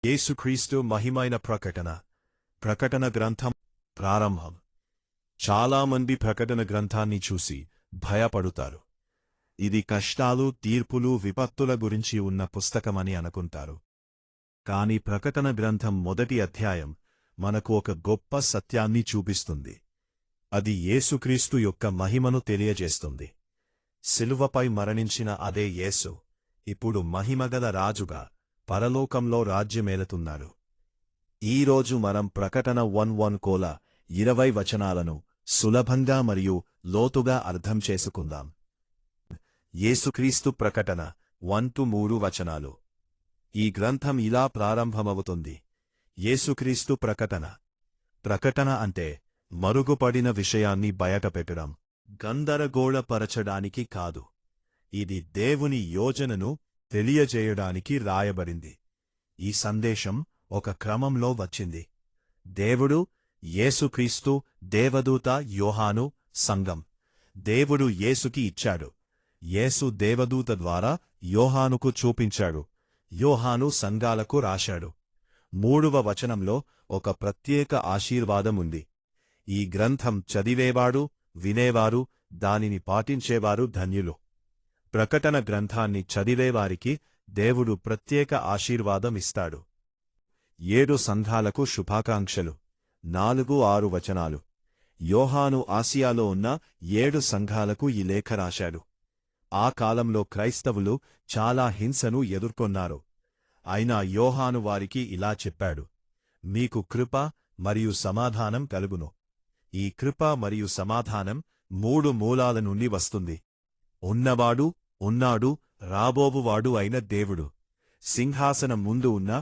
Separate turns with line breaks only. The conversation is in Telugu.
యేసుక్రీస్తు మహిమైన ప్రకటన గ్రంథం ప్రారంభం. చాలామంది ప్రకటన గ్రంథాన్ని చూసి భయపడుతారు. ఇది కష్టాలు, తీర్పులు, విపత్తుల గురించి ఉన్న పుస్తకమని అనుకుంటారు. కాని ప్రకటన గ్రంథం మొదటి అధ్యాయం మనకు ఒక గొప్ప సత్యాన్ని చూపిస్తుంది. అది యేసుక్రీస్తు యొక్క మహిమను తెలియజేస్తుంది. శిలువపై మరణించిన అదే యేసు ఇప్పుడు మహిమగల రాజుగా పరలోకంలో రాజ్యమేలుతున్నాడు. ఈరోజు మనం ప్రకటన 1:20 వచనాలను సులభంగా మరియు లోతుగా అర్థం చేసుకుందాం. యేసుక్రీస్తు ప్రకటన 1-3 వచనాలు. ఈ గ్రంథం ఇలా ప్రారంభమవుతుంది. యేసుక్రీస్తు ప్రకటన అంటే మరుగుపడిన విషయాన్ని బయటపెట్టడం, గందరగోళపరచడానికి కాదు. ఇది దేవుని యోజనను తెలియజేయడానికి రాయబడింది. ఈ సందేశం ఒక క్రమంలో వచ్చింది. దేవుడు, యేసుక్రీస్తు, దేవదూత యోహాను, సంఘం. దేవుడు యేసుకి ఇచ్చాడు. యేసు దేవదూత ద్వారా యోహానుకు చూపించాడు. యోహాను సంఘాలకు రాశాడు. 3వ వచనంలో ఒక ప్రత్యేక ఆశీర్వాదం ఉంది. ఈ గ్రంథం చదివేవాడు, వినేవారు, దానిని పాటించేవారు ధన్యులు. ప్రకటన గ్రంథాన్ని చదివేవారికి దేవుడు ప్రత్యేక ఆశీర్వాదం ఇస్తాడు. 7 సంఘాలకు శుభాకాంక్షలు. 4-6 వచనాలు. యోహాను ఆసియాలో ఉన్న 7 సంఘాలకు ఈ లేఖ రాశాడు. ఆ కాలంలో క్రైస్తవులు చాలా హింసను ఎదుర్కొన్నారు. అయినా యోహాను వారికి ఇలా చెప్పాడు: మీకు కృప మరియు సమాధానం కలుగును. ఈ కృప మరియు సమాధానం 3 మూలాల నుండి వస్తుంది. ఉన్నవాడు, ఉన్నాడు, రాబోవువాడు అయిన దేవుడు. సింహాసనం ముందు ఉన్న